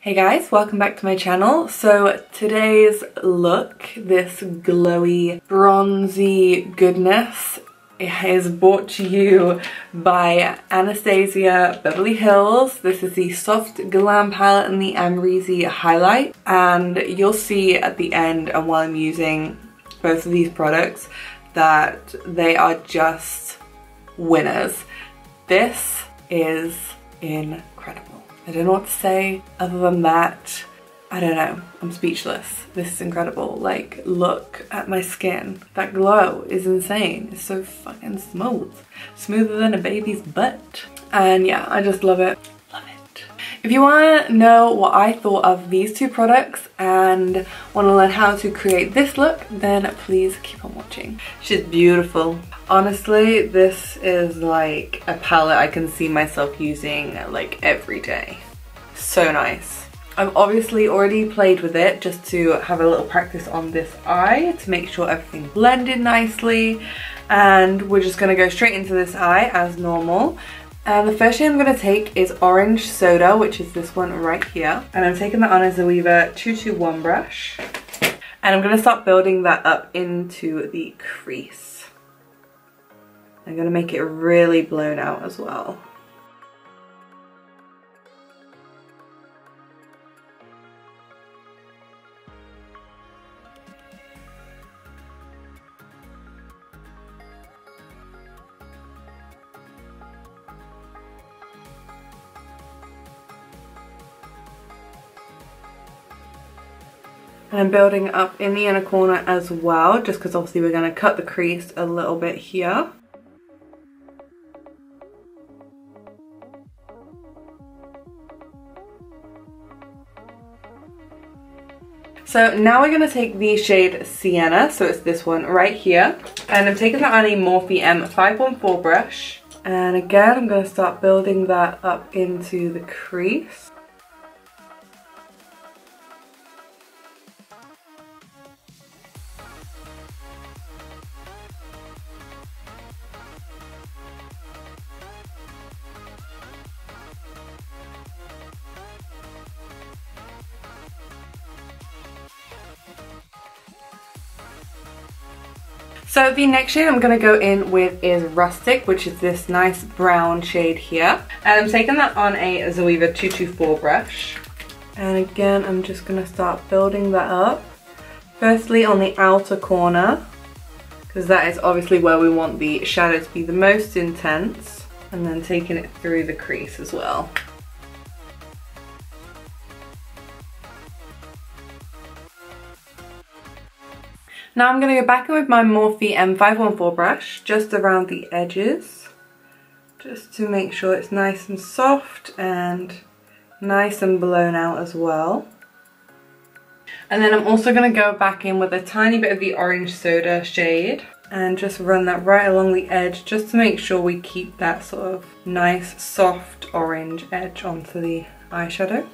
Hey guys, welcome back to my channel. So today's look, this glowy, bronzy goodness, is brought to you by Anastasia Beverly Hills. This is the Soft Glam palette and the Amrezy highlight. And you'll see at the end and while I'm using both of these products that they are just winners. This is incredible. I don't know what to say other than that. I don't know, I'm speechless. This is incredible. Like, look at my skin. That glow is insane. It's so fucking smooth. Smoother than a baby's butt. And yeah, I just love it. Love it. If you want to know what I thought of these two products and want to learn how to create this look, then please keep on watching. She's beautiful. Honestly, this is like a palette I can see myself using like every day. So nice. I've obviously already played with it just to have a little practice on this eye to make sure everything blended nicely. And we're just going to go straight into this eye as normal. And the first shade I'm going to take is Orange Soda, which is this one right here. And I'm taking that on a Zoeva 221 brush. And I'm going to start building that up into the crease. I'm going to make it really blown out as well. And I'm building up in the inner corner as well, just because obviously we're going to cut the crease a little bit here. So now we're going to take the shade Sienna, so it's this one right here. And I'm taking that on a Morphe M514 brush. And again, I'm going to start building that up into the crease. So the next shade I'm going to go in with is Rustic, which is this nice brown shade here. And I'm taking that on a Zoeva 224 brush. And again, I'm just going to start building that up. Firstly on the outer corner, because that is obviously where we want the shadow to be the most intense. And then taking it through the crease as well. Now I'm going to go back in with my Morphe M514 brush, just around the edges, just to make sure it's nice and soft and nice and blown out as well. And then I'm also going to go back in with a tiny bit of the Orange Soda shade and just run that right along the edge, just to make sure we keep that sort of nice soft orange edge onto the eyeshadow.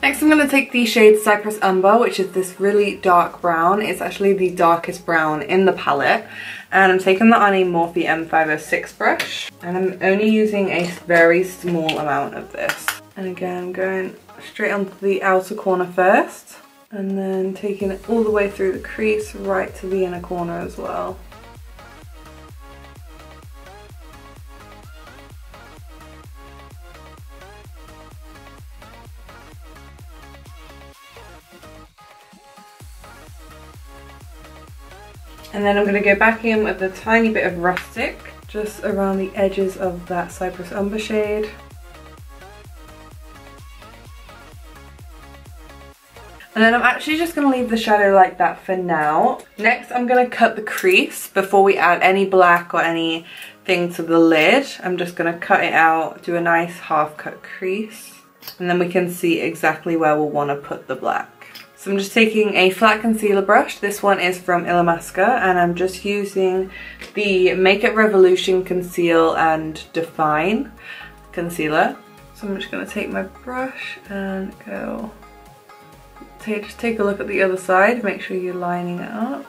Next I'm going to take the shade Cypress Umber, which is this really dark brown. It's actually the darkest brown in the palette. And I'm taking that on a Morphe M506 brush. And I'm only using a very small amount of this. And again, I'm going straight onto the outer corner first. And then taking it all the way through the crease right to the inner corner as well. And then I'm going to go back in with a tiny bit of Rustic, just around the edges of that Cypress Umber shade. And then I'm actually just going to leave the shadow like that for now. Next I'm going to cut the crease before we add any black or anything to the lid. I'm just going to cut it out, do a nice half cut crease, and then we can see exactly where we'll want to put the black. So I'm just taking a flat concealer brush. This one is from Illamasqua, and I'm just using the Makeup Revolution Conceal and Define concealer. So I'm just going to take my brush and go, just take a look at the other side, make sure you're lining it up.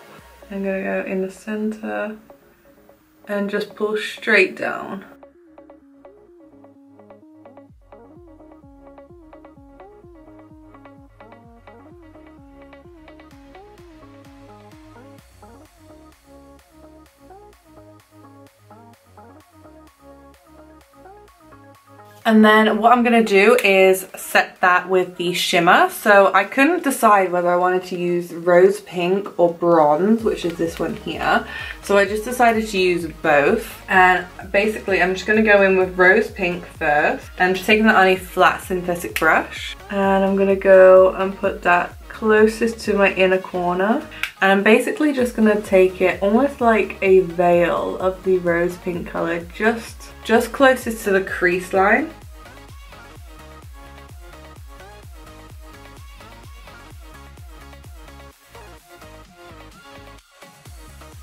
I'm going to go in the center and just pull straight down. And then what I'm going to do is set that with the shimmer. So I couldn't decide whether I wanted to use rose pink or bronze, which is this one here. So I just decided to use both. And basically I'm just going to go in with rose pink first. I'm just taking that on a flat synthetic brush. And I'm going to go and put that closest to my inner corner. And I'm basically just going to take it almost like a veil of the rose pink color, just closest to the crease line.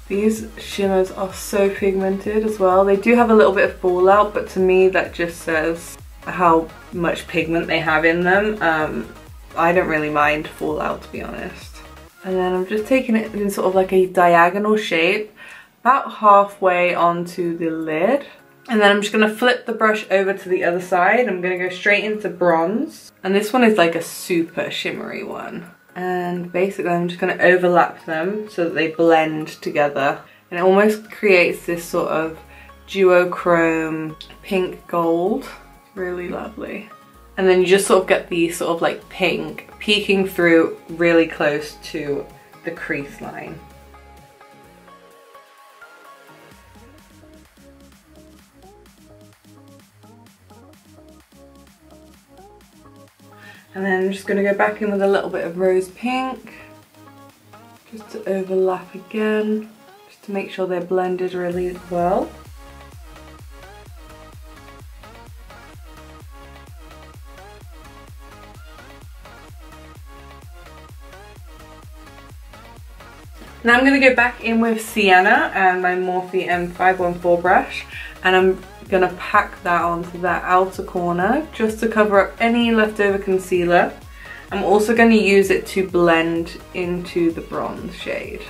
These shimmers are so pigmented as well. They do have a little bit of fallout, but to me that just says how much pigment they have in them. I don't really mind fallout, to be honest. And then I'm just taking it in sort of like a diagonal shape, about halfway onto the lid. And then I'm just going to flip the brush over to the other side. I'm going to go straight into bronze. And this one is like a super shimmery one. And basically I'm just going to overlap them so that they blend together. And it almost creates this sort of duochrome pink gold. Really lovely. And then you just sort of get the sort of like pink peeking through really close to the crease line. And then I'm just going to go back in with a little bit of rose pink, just to overlap again, just to make sure they're blended really well. Now I'm going to go back in with Sienna and my Morphe M514 brush, and I'm going to pack that onto that outer corner just to cover up any leftover concealer. I'm also going to use it to blend into the bronze shade.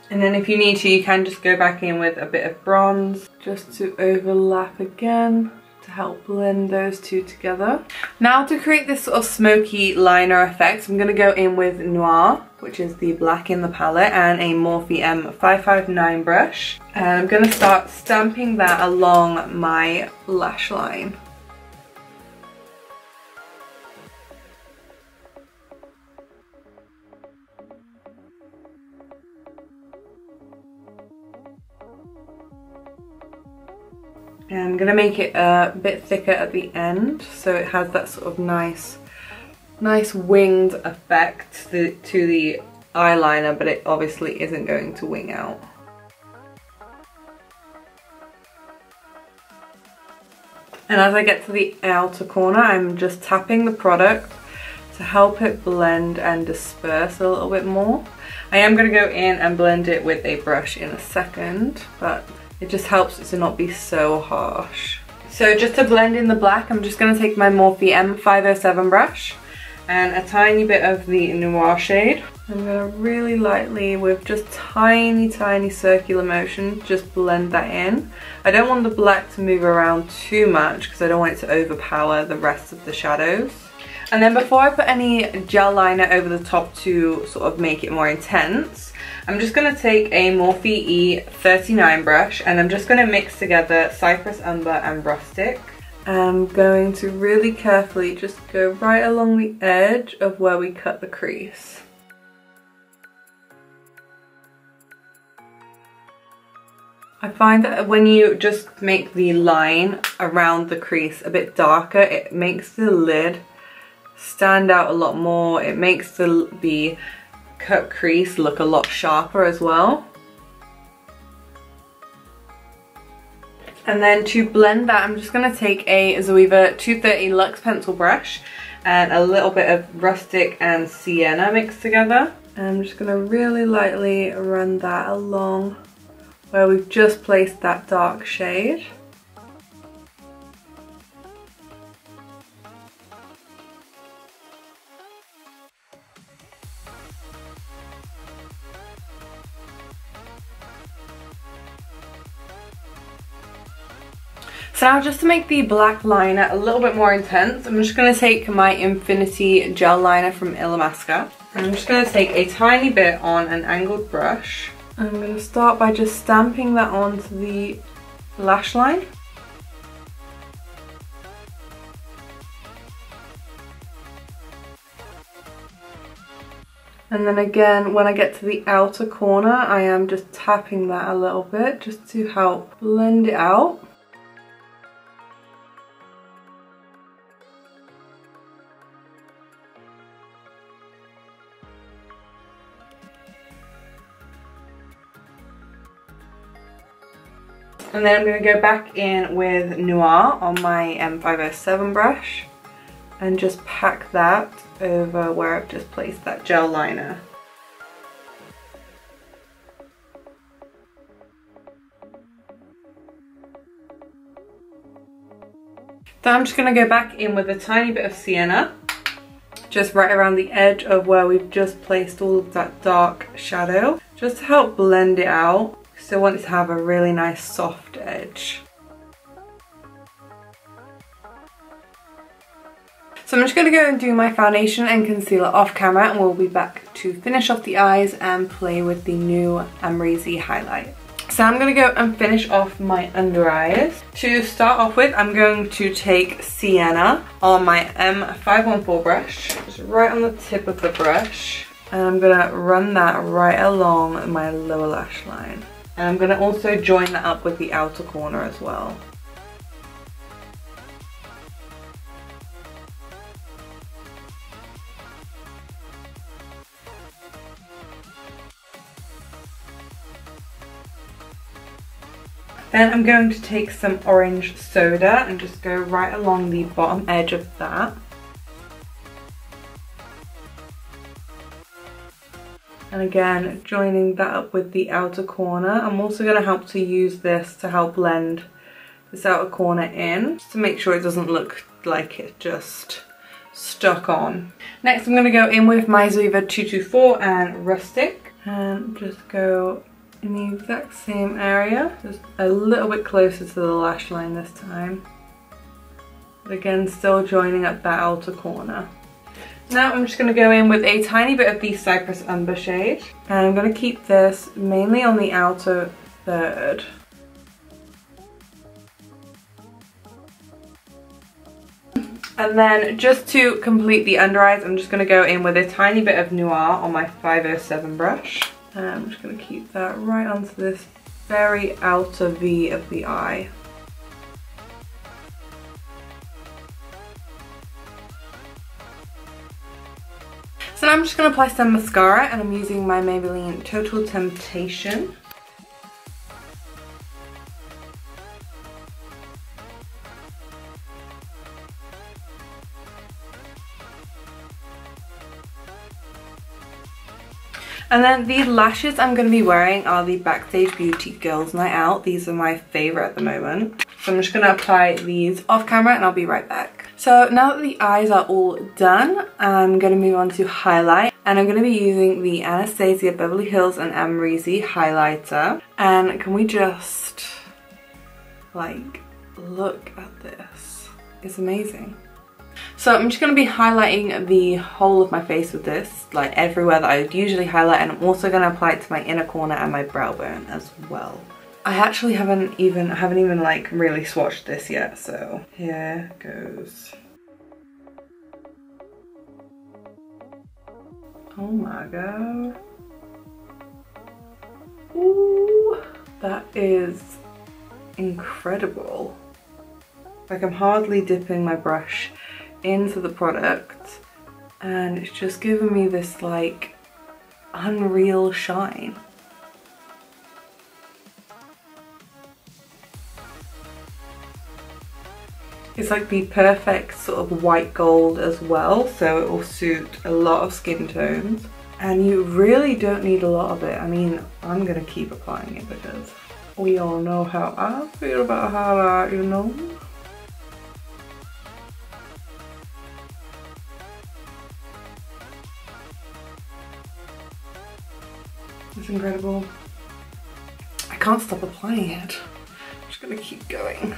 And then if you need to, you can just go back in with a bit of bronze just to overlap again to help blend those two together. Now to create this sort of smoky liner effect, I'm going to go in with Noir, which is the black in the palette, and a Morphe M559 brush. And I'm going to start stamping that along my lash line. And I'm going to make it a bit thicker at the end so it has that sort of nice winged effect to the eyeliner, but it obviously isn't going to wing out. And as I get to the outer corner, I'm just tapping the product to help it blend and disperse a little bit more. I am going to go in and blend it with a brush in a second, but it just helps it to not be so harsh. So just to blend in the black, I'm just going to take my Morphe M507 brush and a tiny bit of the Noir shade. I'm going to really lightly, with just tiny circular motion, just blend that in. I don't want the black to move around too much because I don't want it to overpower the rest of the shadows. And then before I put any gel liner over the top to sort of make it more intense, I'm just going to take a Morphe E39 brush and I'm just going to mix together Cypress Umber and Rustic. I'm going to really carefully just go right along the edge of where we cut the crease. I find that when you just make the line around the crease a bit darker, it makes the lid stand out a lot more. It makes the cut crease look a lot sharper as well. And then to blend that, I'm just going to take a Zoeva 230 Luxe pencil brush and a little bit of Rustic and Sienna mixed together. And I'm just going to really lightly run that along where we've just placed that dark shade. So now just to make the black liner a little bit more intense, I'm just going to take my Infinity gel liner from Illamasqua. And I'm just going to take a tiny bit on an angled brush. I'm going to start by just stamping that onto the lash line. And then again, when I get to the outer corner, I am just tapping that a little bit just to help blend it out. And then I'm going to go back in with Noir on my M507 brush and just pack that over where I've just placed that gel liner. Then I'm just going to go back in with a tiny bit of sienna, just right around the edge of where we've just placed all of that dark shadow, just to help blend it out. So I want it to have a really nice soft edge. So I'm just going to go and do my foundation and concealer off camera, and we'll be back to finish off the eyes and play with the new Amrezy highlight. So I'm going to go and finish off my under eyes. To start off with, I'm going to take sienna on my M514 brush, just right on the tip of the brush. And I'm going to run that right along my lower lash line. And I'm going to also join that up with the outer corner as well. Then I'm going to take some orange soda and just go right along the bottom edge of that. And again, joining that up with the outer corner. I'm also going to help to use this to help blend this outer corner in, just to make sure it doesn't look like it just stuck on. Next I'm going to go in with my Zuva 224 and Rustic and just go in the exact same area, just a little bit closer to the lash line this time. But again, still joining up that outer corner. Now I'm just going to go in with a tiny bit of the Cypress Umber shade, and I'm going to keep this mainly on the outer third. And then just to complete the under eyes, I'm just going to go in with a tiny bit of Noir on my 507 brush. And I'm just going to keep that right onto this very outer V of the eye. So now I'm just going to apply some mascara, and I'm using my Maybelline Total Temptation. And then the lashes I'm going to be wearing are the Backstage Beauty Girls Night Out. These are my favourite at the moment. So I'm just going to apply these off camera and I'll be right back. So now that the eyes are all done, I'm going to move on to highlight. And I'm going to be using the Anastasia Beverly Hills and Amrezy highlighter. And can we just, like, look at this. It's amazing. So I'm just going to be highlighting the whole of my face with this, like everywhere that I would usually highlight, and I'm also going to apply it to my inner corner and my brow bone as well. I actually haven't even like really swatched this yet, so here goes. Oh my god. Ooh, that is incredible. Like, I'm hardly dipping my brush into the product and it's just giving me this like unreal shine. It's like the perfect sort of white gold as well, so it will suit a lot of skin tones, and you really don't need a lot of it. I mean, I'm gonna keep applying it because we all know how I feel about highlight, you know. It's incredible. I can't stop applying it. I'm just gonna keep going.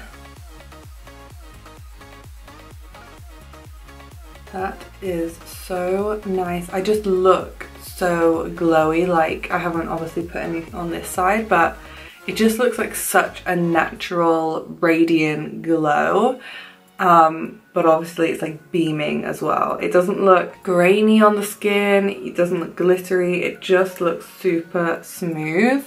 That is so nice. I just look so glowy. Like, I haven't obviously put any on this side, but it just looks like such a natural, radiant glow. But obviously it's like beaming as well. It doesn't look grainy on the skin. It doesn't look glittery. It just looks super smooth.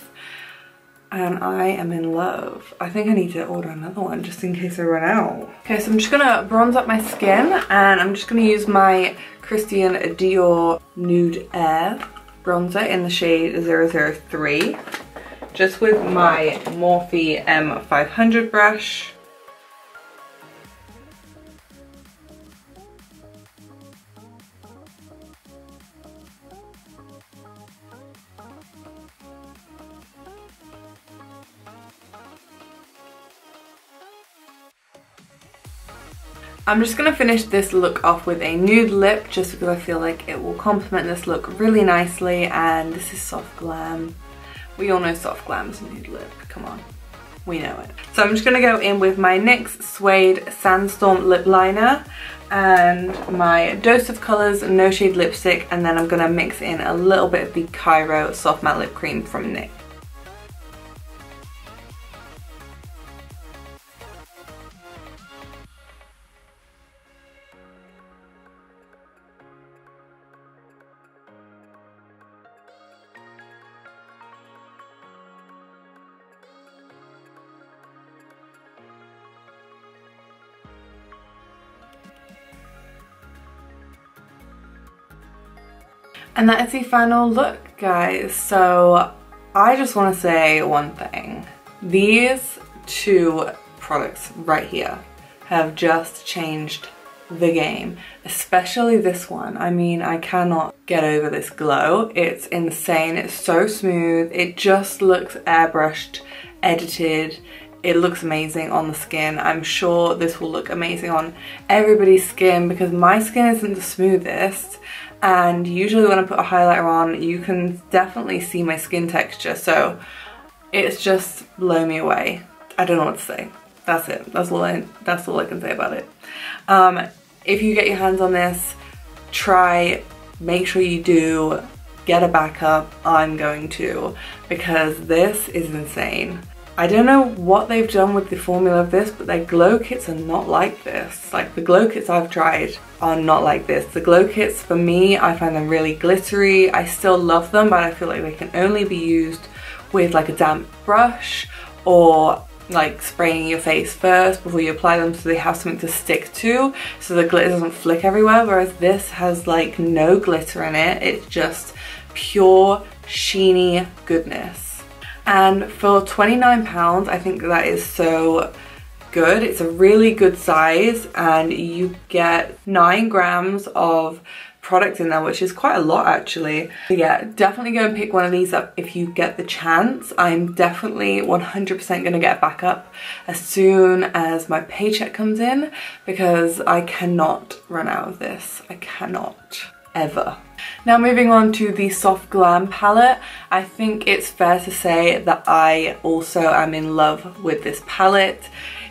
And I am in love. I think I need to order another one just in case I run out. Okay, so I'm just gonna bronze up my skin, and I'm just gonna use my Christian Dior Nude Air bronzer in the shade 003. Just with my Morphe M500 brush. I'm just gonna finish this look off with a nude lip just because I feel like it will complement this look really nicely, and this is Soft Glam. We all know Soft Glam's nude lip, come on, we know it. So I'm just gonna go in with my NYX Suede Sandstorm lip liner and my Dose of Colors No Shade lipstick, and then I'm gonna mix in a little bit of the Cairo Soft Matte Lip Cream from NYX. And that is the final look, guys. So I just want to say one thing. These two products right here have just changed the game, especially this one. I mean, I cannot get over this glow. It's insane. It's so smooth. It just looks airbrushed, edited. It looks amazing on the skin. I'm sure this will look amazing on everybody's skin because my skin isn't the smoothest. And usually when I put a highlighter on, you can definitely see my skin texture. So it's just blown me away. I don't know what to say. That's it. That's all I can say about it. If you get your hands on this, try, make sure you do, get a backup. I'm going to, because this is insane. I don't know what they've done with the formula of this, but their glow kits are not like this. Like, the glow kits I've tried are not like this. The glow kits, for me, I find them really glittery. I still love them, but I feel like they can only be used with like a damp brush or like spraying your face first before you apply them, so they have something to stick to so the glitter doesn't flick everywhere, whereas this has like no glitter in it. It's just pure sheeny goodness. And for £29, I think that is so good. It's a really good size, and you get 9 grams of product in there, which is quite a lot actually. So yeah, definitely go and pick one of these up if you get the chance. I'm definitely 100% gonna get back up as soon as my paycheck comes in, because I cannot run out of this. I cannot, ever. Now moving on to the Soft Glam palette, I think it's fair to say that I also am in love with this palette.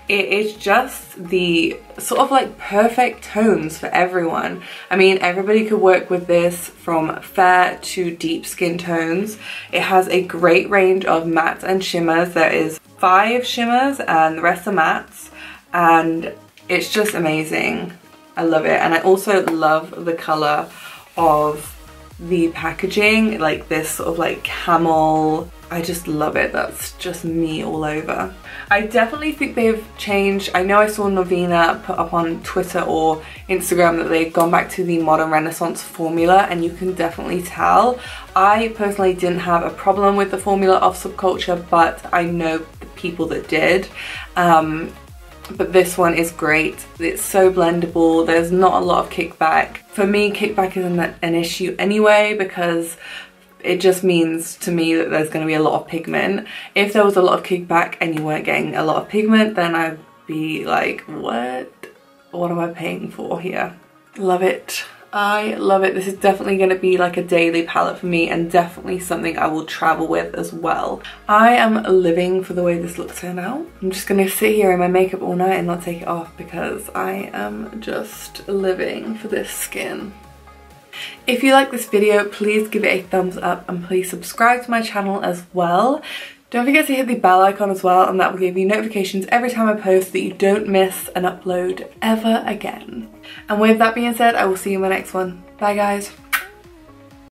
It is just the sort of like perfect tones for everyone. I mean, everybody could work with this from fair to deep skin tones. It has a great range of mattes and shimmers. There is 5 shimmers and the rest are mattes, and it's just amazing. I love it. And I also love the color of the packaging, like this sort of like camel. I just love it. That's just me all over. I definitely think they've changed. I know I saw Novena put up on Twitter or Instagram that they've gone back to the Modern Renaissance formula, and you can definitely tell. I personally didn't have a problem with the formula of Subculture, but I know the people that did. But this one is great. It's so blendable. There's not a lot of kickback. For me, kickback isn't an issue anyway, because it just means to me that there's going to be a lot of pigment. If there was a lot of kickback and you weren't getting a lot of pigment, then I'd be like, what am I paying for here? Love it. I love it. This is definitely going to be like a daily palette for me and definitely something I will travel with as well. I am living for the way this looks here now. I'm just going to sit here in my makeup all night and not take it off because I am just living for this skin. If you like this video, please give it a thumbs up and please subscribe to my channel as well. Don't forget to hit the bell icon as well, and that will give you notifications every time I post so that you don't miss an upload ever again. And with that being said, I will see you in my next one. Bye guys.